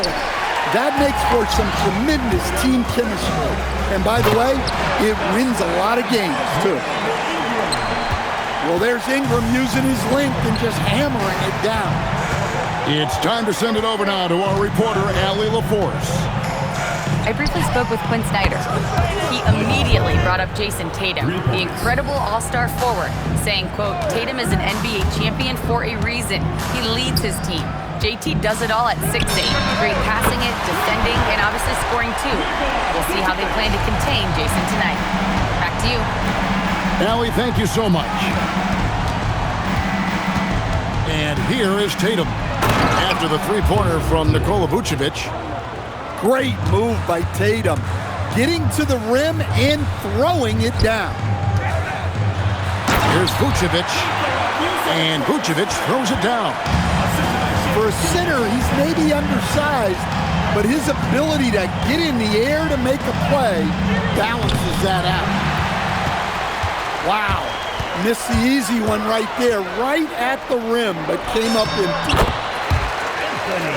mentality. That makes for some tremendous team chemistry. And by the way, it wins a lot of games, too. Well, there's Ingram using his length and just hammering it down. It's time to send it over now to our reporter, Allie LaForce. I briefly spoke with Quinn Snyder. He immediately brought up Jason Tatum, the incredible all-star forward, saying, quote, Tatum is an NBA champion for a reason. He leads his team. JT does it all at 6'8". Great passing it, defending, and obviously scoring too. We'll see how they plan to contain Jason tonight. Back to you. Allie, thank you so much. And here is Tatum. After the three-pointer from Nikola Vucevic. Great move by Tatum. Getting to the rim and throwing it down. Here's Vucevic. And Vucevic throws it down. For a center, he's maybe undersized, but his ability to get in the air to make a play balances that out. Wow. Missed the easy one right there, right at the rim, but came up empty.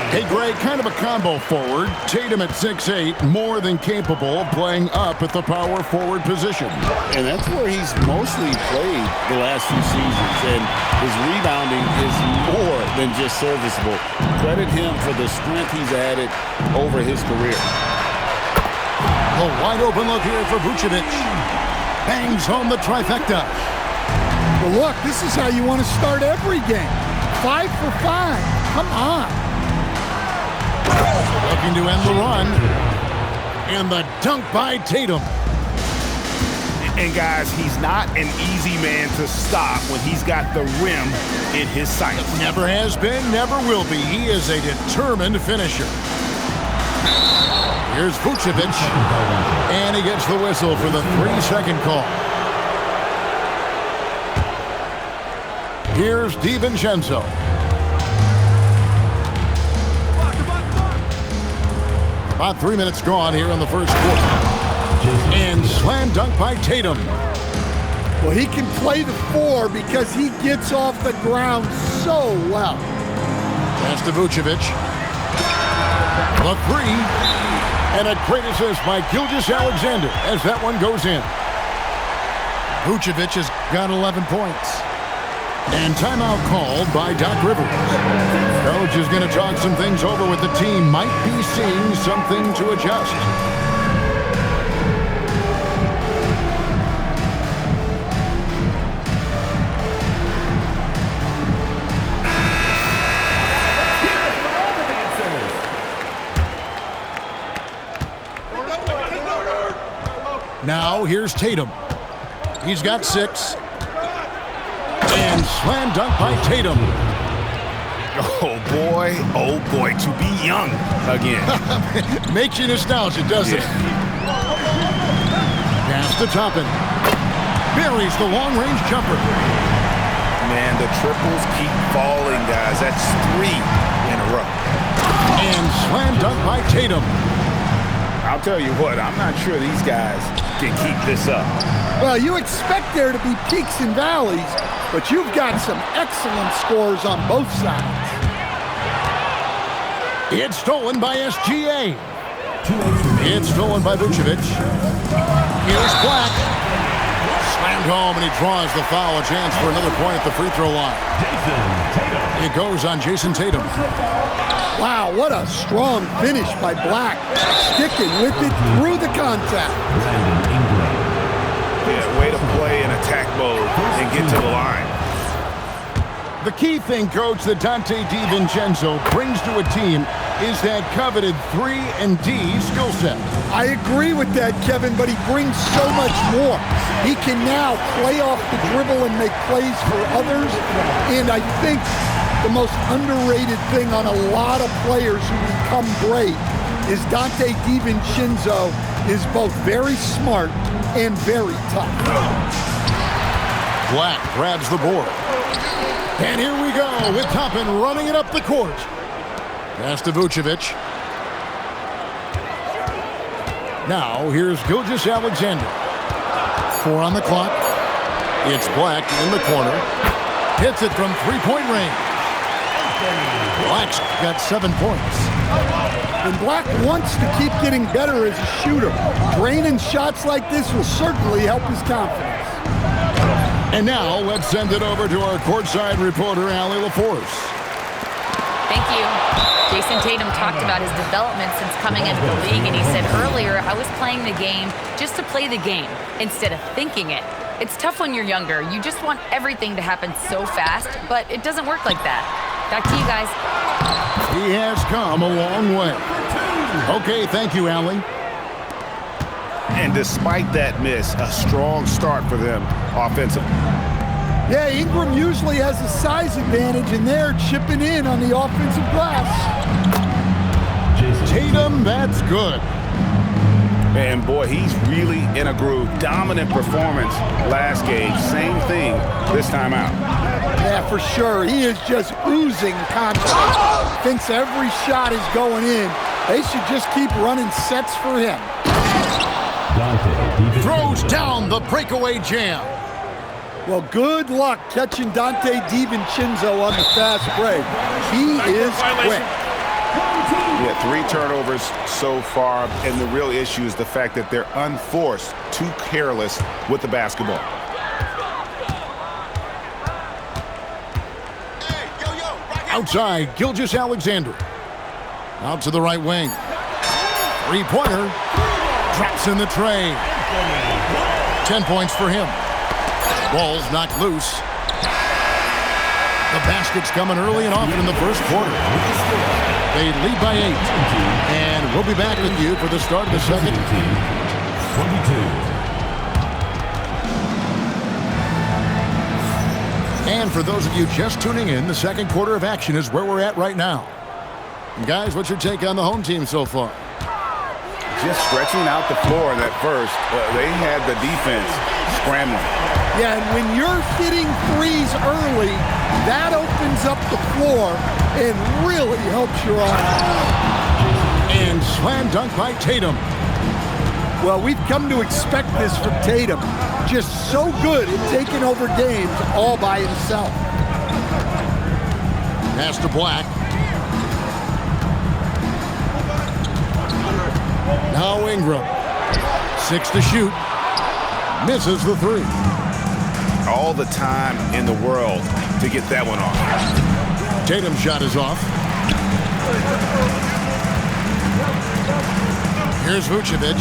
Hey, Greg, kind of a combo forward. Tatum at 6'8", more than capable of playing up at the power forward position. And that's where he's mostly played the last few seasons. And his rebounding is more than just serviceable. Credit him for the strength he's added over his career. A wide open look here for Vucevic. Bangs home the trifecta. Well, look, this is how you want to start every game. 5 for 5. Come on. Looking to end the run. And the dunk by Tatum. And guys, he's not an easy man to stop when he's got the rim in his sights. Never has been, never will be. He is a determined finisher. Here's Vucevic. And he gets the whistle for the 3-second call. Here's DiVincenzo. About 3 minutes gone here in the first quarter. And slam dunk by Tatum. Well, he can play the 4 because he gets off the ground so well. Pass to Vucevic. The 3. And a great assist by Gilgeous-Alexander as that one goes in. Vucevic has got 11 points. And timeout called by Doc Rivers. Coach is going to talk some things over with the team. Might be seeing something to adjust. Now here's Tatum. He's got 6. And slam dunk by Tatum. Oh boy, to be young again. Makes you nostalgic, doesn't it? Pass to Toppin. Buries the long-range jumper. Man, the triples keep falling, guys. That's 3 in a row. And slam dunk by Tatum. I'll tell you what, I'm not sure these guys can keep this up. Well, you expect there to be peaks and valleys, but you've got some excellent scores on both sides. It's stolen by SGA. It's stolen by Vucevic. Here's Black. Slammed home, and he draws the foul. A chance for another point at the free throw line. It goes on Jason Tatum. Wow, what a strong finish by Black. Sticking with it through the contact. Yeah, way to play in attack mode and get to the line. The key thing, Coach, that Donte DiVincenzo brings to a team is that coveted 3-and-D skill set. I agree with that, Kevin, but he brings so much more. He can now play off the dribble and make plays for others. And I think the most underrated thing on a lot of players who become great is Donte DiVincenzo is both very smart and very tough. Black grabs the board. And here we go with Toppin running it up the court. Pass to Vucevic. Now here's Gilgeous-Alexander. 4 on the clock. It's Black in the corner. Hits it from 3-point range. Black's got 7 points. And Black wants to keep getting better as a shooter. Draining shots like this will certainly help his confidence. And now let's send it over to our courtside reporter, Allie LaForce. Thank you. Jason Tatum talked about his development since coming into the league, and he said earlier, I was playing the game just to play the game instead of thinking it. It's tough when you're younger. You just want everything to happen so fast, but it doesn't work like that. Back to you guys. He has come a long way. Okay, thank you, Allie. And despite that miss, a strong start for them offensively. Yeah, Ingram usually has a size advantage, and they're chipping in on the offensive glass. Tatum, that's good. And boy, he's really in a groove. Dominant performance last game. Same thing this time out. Yeah, for sure. He is just oozing confidence. Thinks every shot is going in. They should just keep running sets for him. Throws down the breakaway jam. Well, good luck catching Dante DiVincenzo on the fast break. He is quick. Yeah, 3 turnovers so far, and the real issue is the fact that they're unforced, too careless with the basketball. Outside, Gilgeous-Alexander. Out to the right wing. 3-pointer. Drops in the tray. 10 points for him. Ball's knocked loose. The basket's coming early and often in the first quarter. They lead by 8. And we'll be back with you for the start of the second. 22. And for those of you just tuning in, the second quarter of action is where we're at right now. And guys, what's your take on the home team so far? Just stretching out the floor in that first. They had the defense scrambling. Yeah, and when you're hitting threes early, that opens up the floor and really helps your offense. And slam dunk by Tatum. Well, we've come to expect this from Tatum. Just so good at taking over games all by himself. Pass to Black. Now Ingram. 6 to shoot. Misses the 3. All the time in the world to get that one off. Tatum's shot is off. Here's Vucevic.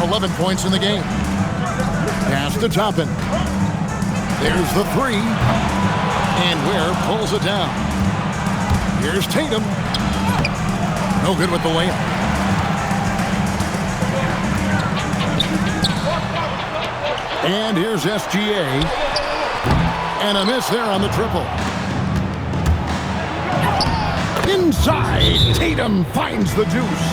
11 points in the game. Pass to Toppin. There's the 3. And Ware pulls it down. Here's Tatum. No good with the layup. And here's SGA. And a miss there on the triple. Inside, Tatum finds the deuce.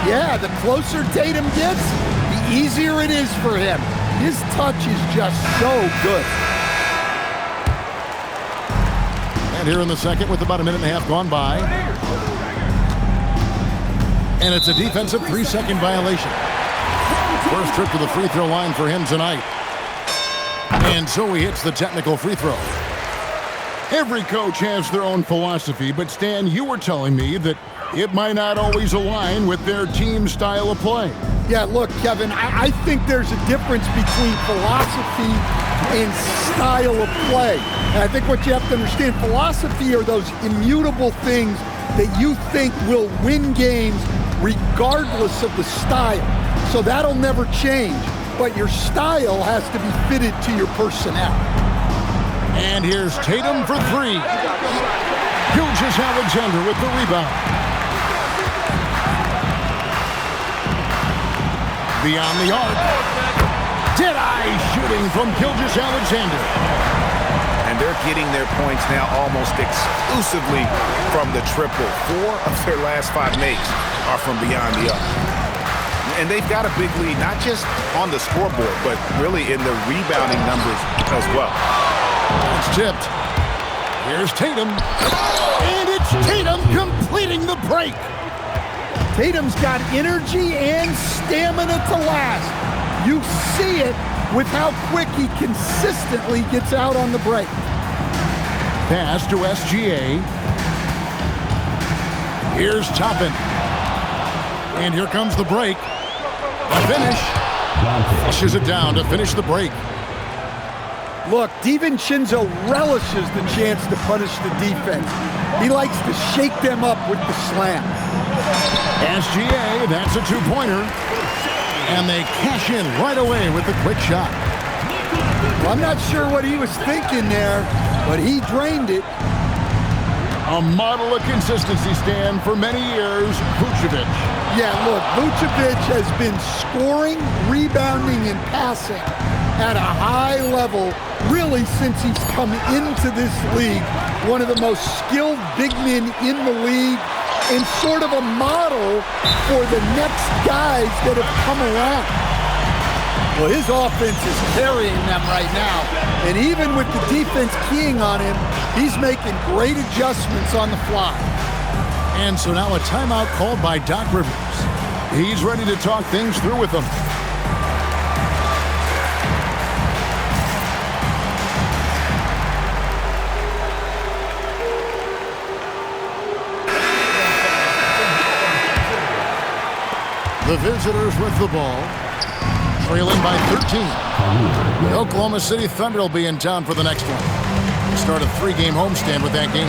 Yeah, the closer Tatum gets, the easier it is for him. His touch is just so good. And here in the second with about a minute and a half gone by. And it's a defensive 3-second violation. First trip to the free throw line for him tonight. And so he hits the technical free throw. Every coach has their own philosophy, but Stan, you were telling me that it might not always align with their team style of play. Yeah, look, Kevin, I think there's a difference between philosophy and style of play. And I think what you have to understand, philosophy are those immutable things that you think will win games regardless of the style. So that'll never change, but your style has to be fitted to your personnel. And here's Tatum for 3. Gilgeous-Alexander with the rebound. Beyond the arc. Dead-eye shooting from Gilgeous-Alexander. And they're getting their points now almost exclusively from the triple. 4 of their last 5 makes are from beyond the arc. And they've got a big lead, not just on the scoreboard, but really in the rebounding numbers as well. It's tipped. Here's Tatum. And it's Tatum completing the break. Tatum's got energy and stamina to last. You see it with how quick he consistently gets out on the break. Pass to SGA. Here's Toppin. And here comes the break. The finish. Flushes it down to finish the break. Look, DiVincenzo relishes the chance to punish the defense. He likes to shake them up with the slam. SGA, that's a two-pointer. And they cash in right away with the quick shot. Well, I'm not sure what he was thinking there, but he drained it. A model of consistency, Stan, for many years, Vucevic. Yeah, look, Vucevic has been scoring, rebounding, and passing at a high level really since he's come into this league. One of the most skilled big men in the league and sort of a model for the next guys that have come around. Well, his offense is carrying them right now. And even with the defense keying on him, he's making great adjustments on the fly. And so now a timeout called by Doc Rivers. He's ready to talk things through with them. The visitors with the ball, trailing by 13. The Oklahoma City Thunder will be in town for the next one. Start a 3-game homestand with that game.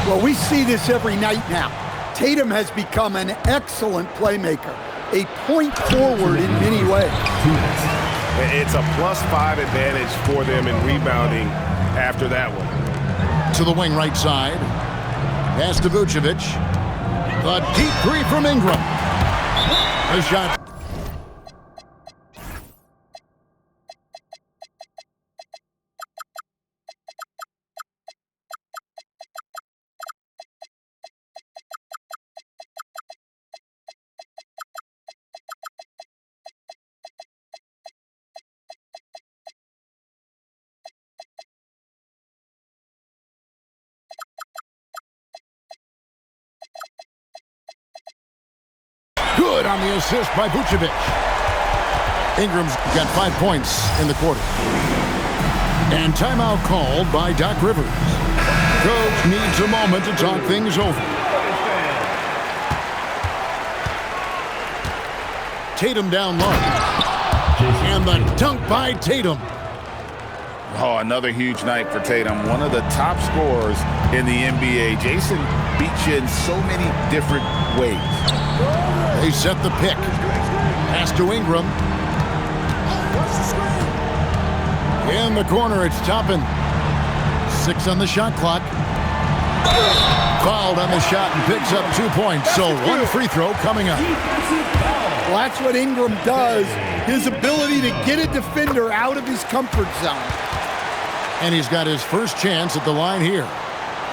Well, we see this every night now. Tatum has become an excellent playmaker, a point forward in many ways. It's a +5 advantage for them in rebounding after that one. To the wing right side. Pass to Vucevic. The deep three from Ingram. A shot. Good on the assist by Vucevic. Ingram's got 5 points in the quarter. And timeout called by Doc Rivers. Coach needs a moment to talk things over. Tatum down low. And the dunk by Tatum. Oh, another huge night for Tatum. One of the top scorers in the NBA. Jason beats you in so many different ways. They set the pick. Pass to Ingram. In the corner, it's Toppin. 6 on the shot clock. Fouled on the shot and picks up 2 points. So 1 free throw coming up. Well, that's what Ingram does. His ability to get a defender out of his comfort zone. And he's got his first chance at the line here.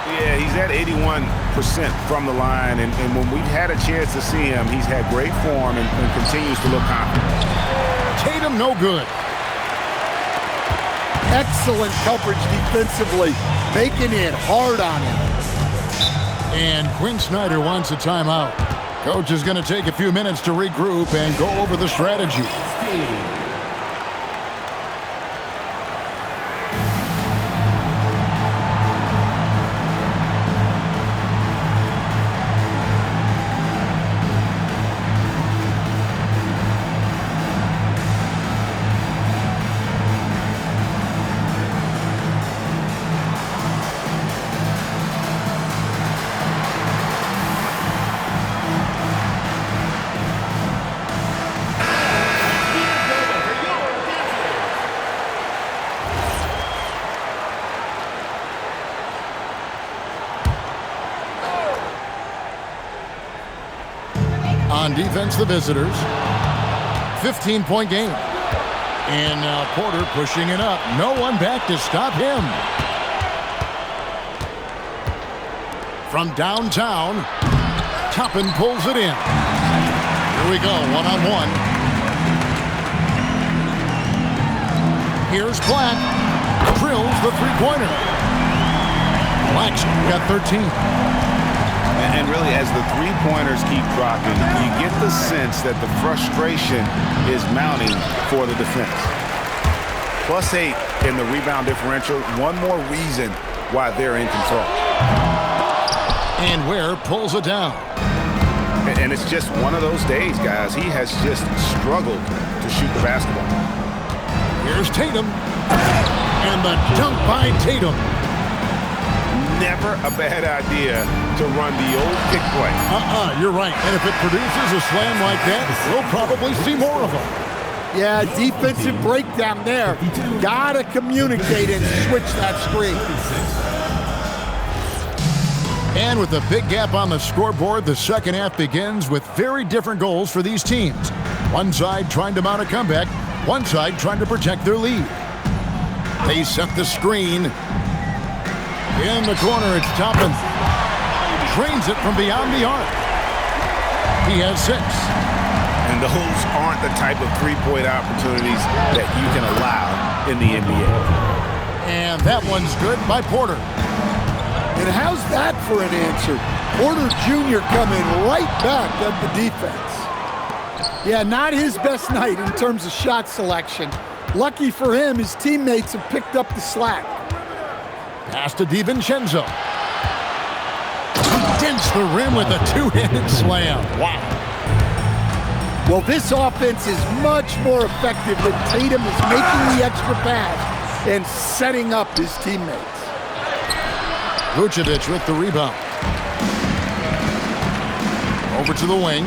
Yeah, he's at 81% from the line, and when we've had a chance to see him, he's had great form and continues to look confident. Tatum, no good. Excellent coverage defensively, making it hard on him. And Quinn Snyder wants a timeout. Coach is going to take a few minutes to regroup and go over the strategy. On defense, the visitors. 15-point game. And now Porter pushing it up. No one back to stop him. From downtown, Toppin pulls it in. Here we go, one-on-one. Here's Black. Drills the three-pointer. Black's got 13. And really, as the three-pointers keep dropping, you get the sense that the frustration is mounting for the defense. +8 in the rebound differential. One more reason why they're in control. And Ware pulls it down. And it's just one of those days, guys. He has just struggled to shoot the basketball. Here's Tatum. And the dunk by Tatum. Never a bad idea to run the old pick play. You're right. And if it produces a slam like that, we'll probably see more of them. Yeah, defensive breakdown there. Gotta communicate and switch that screen. And with a big gap on the scoreboard, the second half begins with very different goals for these teams. One side trying to mount a comeback, one side trying to protect their lead. They set the screen. In the corner, it's Toppin. Drains it from beyond the arc. He has 6. And those aren't the type of three-point opportunities that you can allow in the NBA. And that one's good by Porter. And how's that for an answer? Porter Jr. coming right back at the defense. Yeah, not his best night in terms of shot selection. Lucky for him, his teammates have picked up the slack. Pass to DiVincenzo. Dents the rim with a two-handed slam. Wow. Well, this offense is much more effective when Tatum is making the extra pass and setting up his teammates. Vucevic with the rebound. Over to the wing.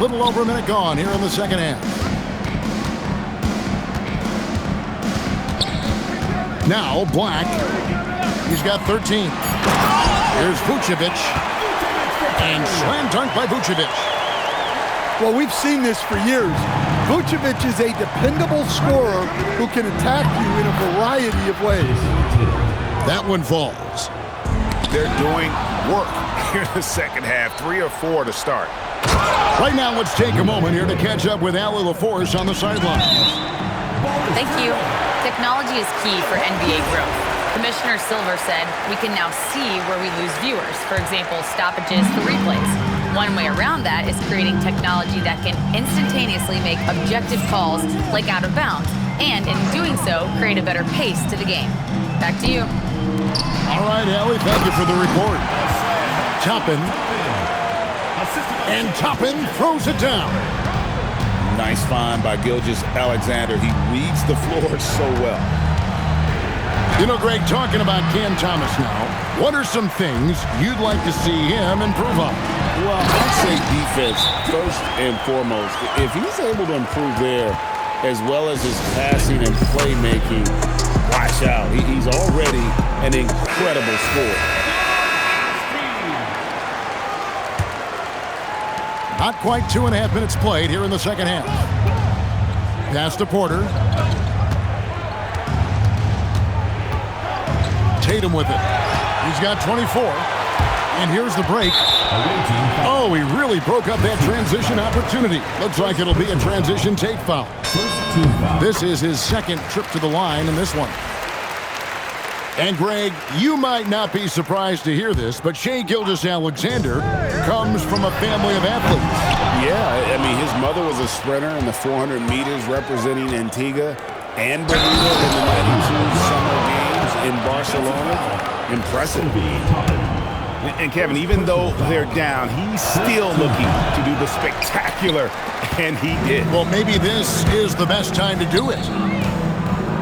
Little over a minute gone here in the second half. Now Black. He's got 13. Here's Vucevic. And slam dunk by Vucevic. Well, we've seen this for years. Vucevic is a dependable scorer who can attack you in a variety of ways. That one falls. They're doing work here in the second half. 3 or 4 to start. Right now, let's take a moment here to catch up with Allie LaForce on the sidelines. Thank you. Technology is key for NBA growth. Commissioner Silver said we can now see where we lose viewers, for example, stoppages for replays. One way around that is creating technology that can instantaneously make objective calls like out of bounds, and in doing so, create a better pace to the game. Back to you. All right, Allie, thank you for the report. Toppin. And Toppin throws it down. Nice find by Gilgeous-Alexander. He reads the floor so well. You know, Greg, talking about Cam Thomas now, what are some things you'd like to see him improve on? Well, I'd say defense first and foremost. If he's able to improve there, as well as his passing and playmaking, watch out. He's already an incredible scorer. Not quite 2.5 minutes played here in the second half. Pass to Porter. Tatum with it. He's got 24. And here's the break. Oh, he really broke up that transition opportunity. Looks like it'll be a transition take foul. This is his second trip to the line in this one. And Greg, you might not be surprised to hear this, but Shai Gilgeous-Alexander comes from a family of athletes. Yeah, I mean, his mother was a sprinter in the 400 meters representing Antigua and Bermuda in the 92 Summer Games in Barcelona. Impressive. And Kevin, even though they're down, he's still looking to do the spectacular, and he did. Well, maybe this is the best time to do it.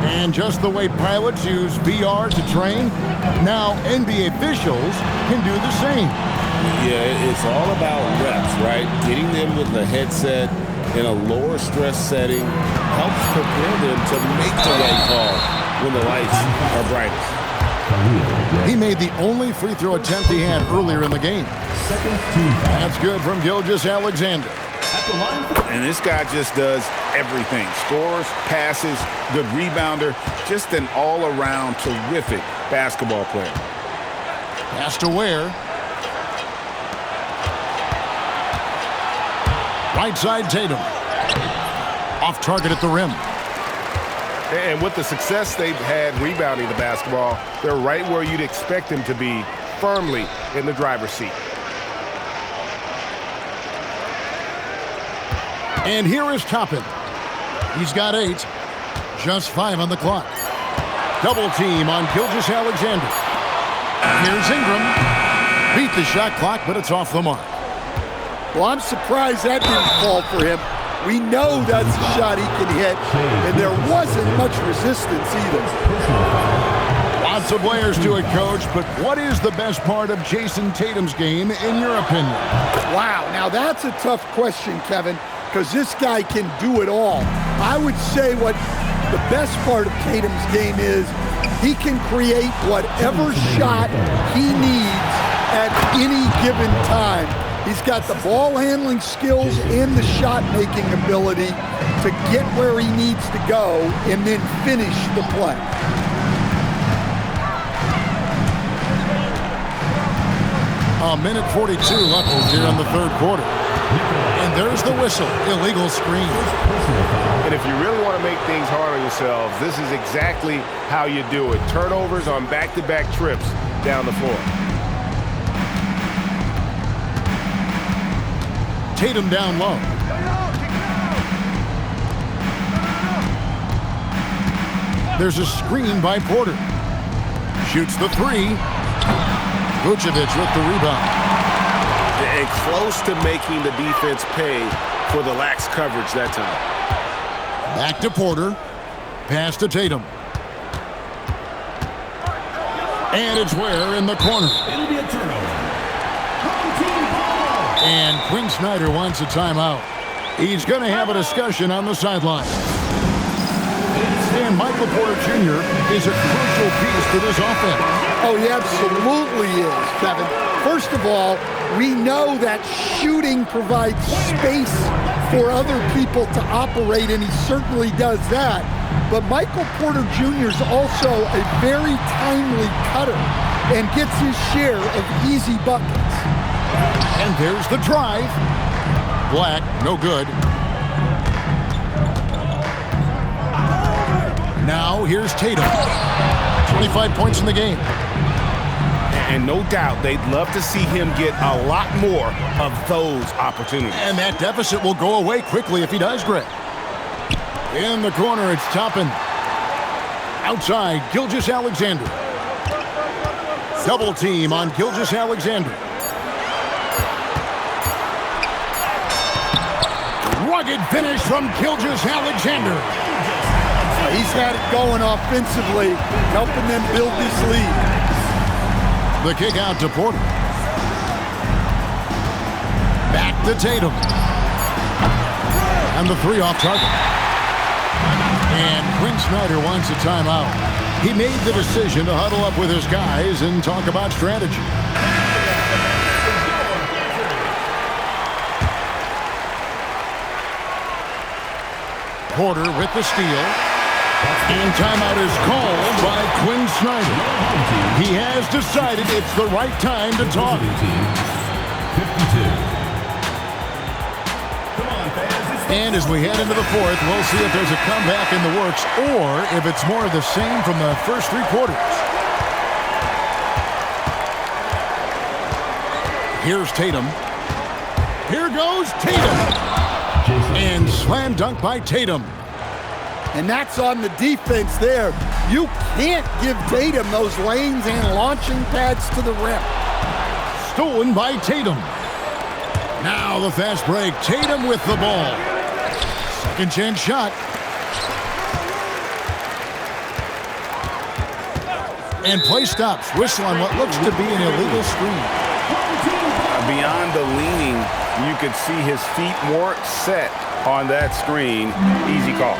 And just the way pilots use VR to train, now NBA officials can do the same. Yeah, it's all about reps, right? Getting them with the headset in a lower stress setting helps prepare them to make the right call when the lights are brightest. He made the only free throw attempt he had earlier in the game. That's good from Gilgeous-Alexander. And this guy just does everything. Scores, passes, good rebounder, just an all-around terrific basketball player. Pass to Ware. Right side Tatum. Off target at the rim. And with the success they've had rebounding the basketball, they're right where you'd expect them to be, firmly in the driver's seat. And here is Toppin. He's got 8. Just 5 on the clock. Double team on Gilgeous-Alexander. Here's Ingram. Beat the shot clock, but it's off the mark. Well, I'm surprised that didn't fall for him. We know that's a shot he can hit, and there wasn't much resistance either. Lots of layers to it, Coach, but what is the best part of Jason Tatum's game, in your opinion? Wow, now that's a tough question, Kevin, because this guy can do it all. I would say what the best part of Tatum's game is he can create whatever shot he needs at any given time. He's got the ball handling skills and the shot making ability to get where he needs to go and then finish the play. A minute 42 left here in the third quarter. And there's the whistle. Illegal screen. And if you really want to make things hard on yourselves, this is exactly how you do it. Turnovers on back-to-back trips down the floor. Tatum down low. There's a screen by Porter. Shoots the three. Vucevic with the rebound. And close to making the defense pay for the lax coverage that time. Back to Porter. Pass to Tatum. And it's Ware in the corner. It'll be a turnover. And Quinn Snyder wants a timeout. He's going to have a discussion on the sideline. And Michael Porter Jr. is a crucial piece to this offense. Oh, he absolutely is, Kevin. First of all, we know that shooting provides space for other people to operate, and he certainly does that. But Michael Porter Jr. is also a very timely cutter and gets his share of easy buckets. And there's the drive. Black, no good. Now here's Tatum. 25 points in the game. And no doubt they'd love to see him get a lot more of those opportunities. And that deficit will go away quickly if he does, Greg. In the corner, it's Toppin. Outside, Gilgeous-Alexander. Double team on Gilgeous-Alexander. Rugged finish from Gilgeous-Alexander. He's had it going offensively, helping them build this lead. The kick out to Porter. Back to Tatum. And the three off target. And Quinn Snyder wants a timeout. He made the decision to huddle up with his guys and talk about strategy. Porter with the steal. And timeout is called by Quinn Snyder. He has decided it's the right time to talk. 52. And as we head into the fourth, we'll see if there's a comeback in the works or if it's more of the same from the first three quarters. Here's Tatum. Here goes Tatum. And slam dunk by Tatum. And that's on the defense there. You can't give Tatum those lanes and launching pads to the rim. Stolen by Tatum. Now the fast break. Tatum with the ball. Second chance shot. And play stops. Whistle on what looks to be an illegal screen. Beyond the leaning, you could see his feet weren't set on that screen. Easy call.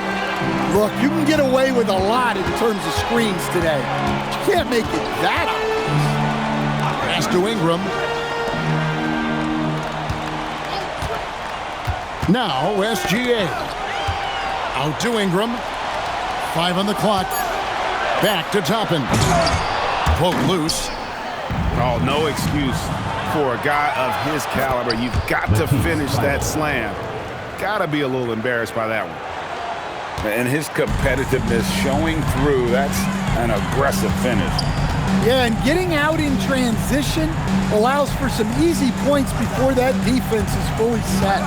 Look, you can get away with a lot in terms of screens today. You can't make it that obvious. Pass to Ingram. Now SGA. Out to Ingram. 5 on the clock. Back to Toppin. Poke loose. Oh, no excuse for a guy of his caliber. You've got to finish that slam. Got to be a little embarrassed by that one. And his competitiveness showing through. That's an aggressive finish. Yeah, and getting out in transition allows for some easy points before that defense is fully set.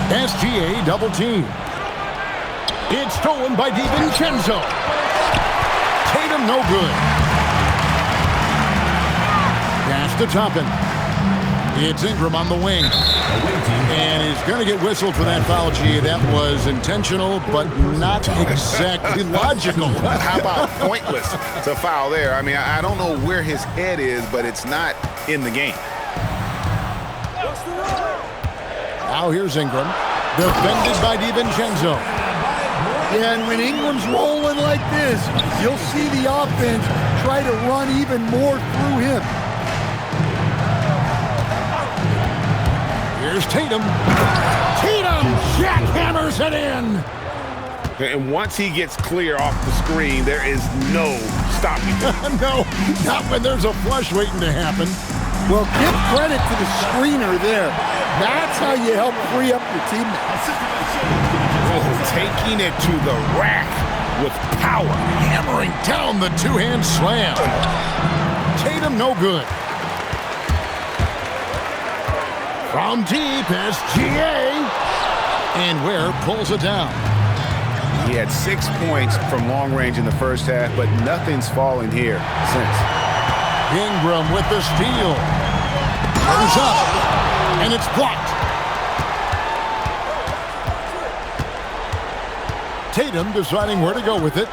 SGA double team. It's stolen by DiVincenzo. Tatum, no good. Pass to Toppin. It's Ingram on the wing. And he's going to get whistled for that foul, G. That was intentional, but not exactly logical. How about pointless to foul there? I mean, I don't know where his head is, but it's not in the game. Now here's Ingram. Defended by DiVincenzo. Yeah, and when Ingram's rolling like this, you'll see the offense try to run even more through him. Here's Tatum. Tatum jackhammers it in. And once he gets clear off the screen, there is no stopping him. No, not when there's a flush waiting to happen. Well, give credit to the screener there. That's how you help free up your teammates. Oh, taking it to the rack with power. Hammering down the two-hand slam. Tatum, no good. From deep, SGA. And Ware pulls it down. He had 6 points from long range in the first half, but nothing's fallen here since. Ingram with the steal. Turns up, and it's blocked. Tatum deciding where to go with it.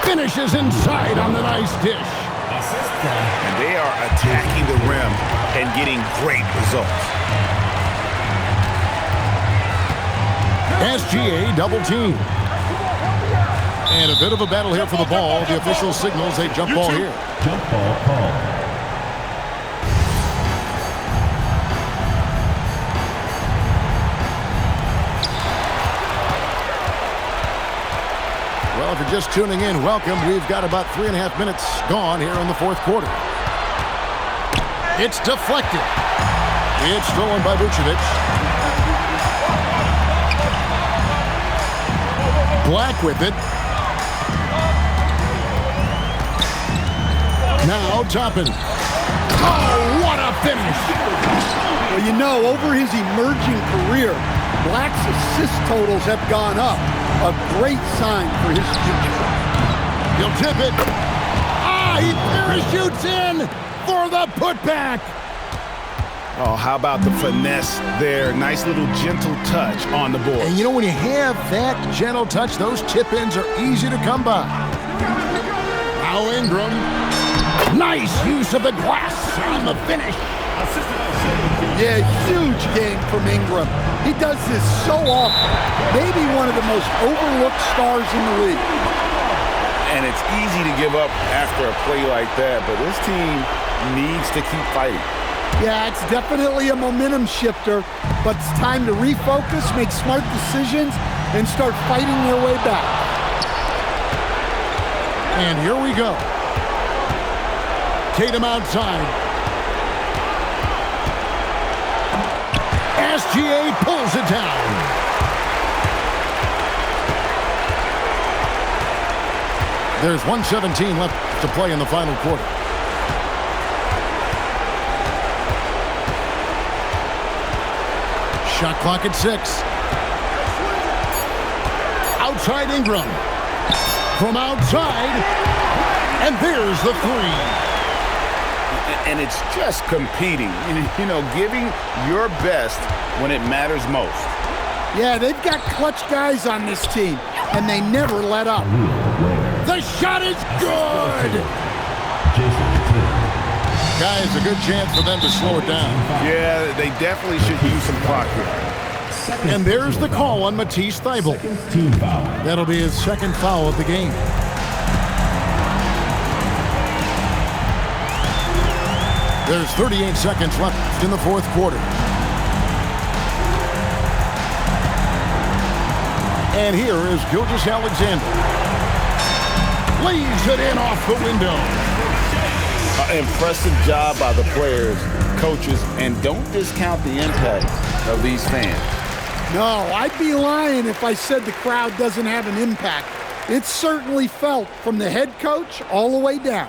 Finishes inside on the nice dish. And they are attacking the rim and getting great results. SGA double team. And a bit of a battle here for the ball. The official signals a jump ball here. Jump ball call. Well, if you're just tuning in, welcome. We've got about 3.5 minutes gone here in the fourth quarter. It's deflected. It's stolen by Vucevic. Black with it. Now Toppin. Oh, what a finish! Well, you know, over his emerging career, Black's assist totals have gone up. A great sign for his future. He'll tip it. Ah, he parachutes in for the putback. Oh, how about the finesse there? Nice little gentle touch on the board. And you know, when you have that gentle touch, those tip-ins are easy to come by. Now Ingram. Nice use of the glass on the finish. Yeah, huge game from Ingram. He does this so often. Maybe one of the most overlooked stars in the league. And it's easy to give up after a play like that, but this team needs to keep fighting. Yeah, it's definitely a momentum shifter, but it's time to refocus, make smart decisions, and start fighting their way back. And here we go. Tatum outside. SGA pulls it down. There's 1:17 left to play in the final quarter. Shot clock at 6. Outside Ingram. From outside. And there's the three. And it's just competing, you know, giving your best when it matters most. Yeah, they've got clutch guys on this team, and they never let up. The shot is good! Guys, a good chance for them to slow it down. Yeah, they definitely should use some clock here. And there's the call on Matisse Thybulle. Team foul. That'll be his second foul of the game. There's 38 seconds left in the fourth quarter. And here is Gilgeous-Alexander. Lays it in off the window. Impressive job by the players, coaches, and don't discount the impact of these fans. No, I'd be lying if I said the crowd doesn't have an impact. It's certainly felt from the head coach all the way down.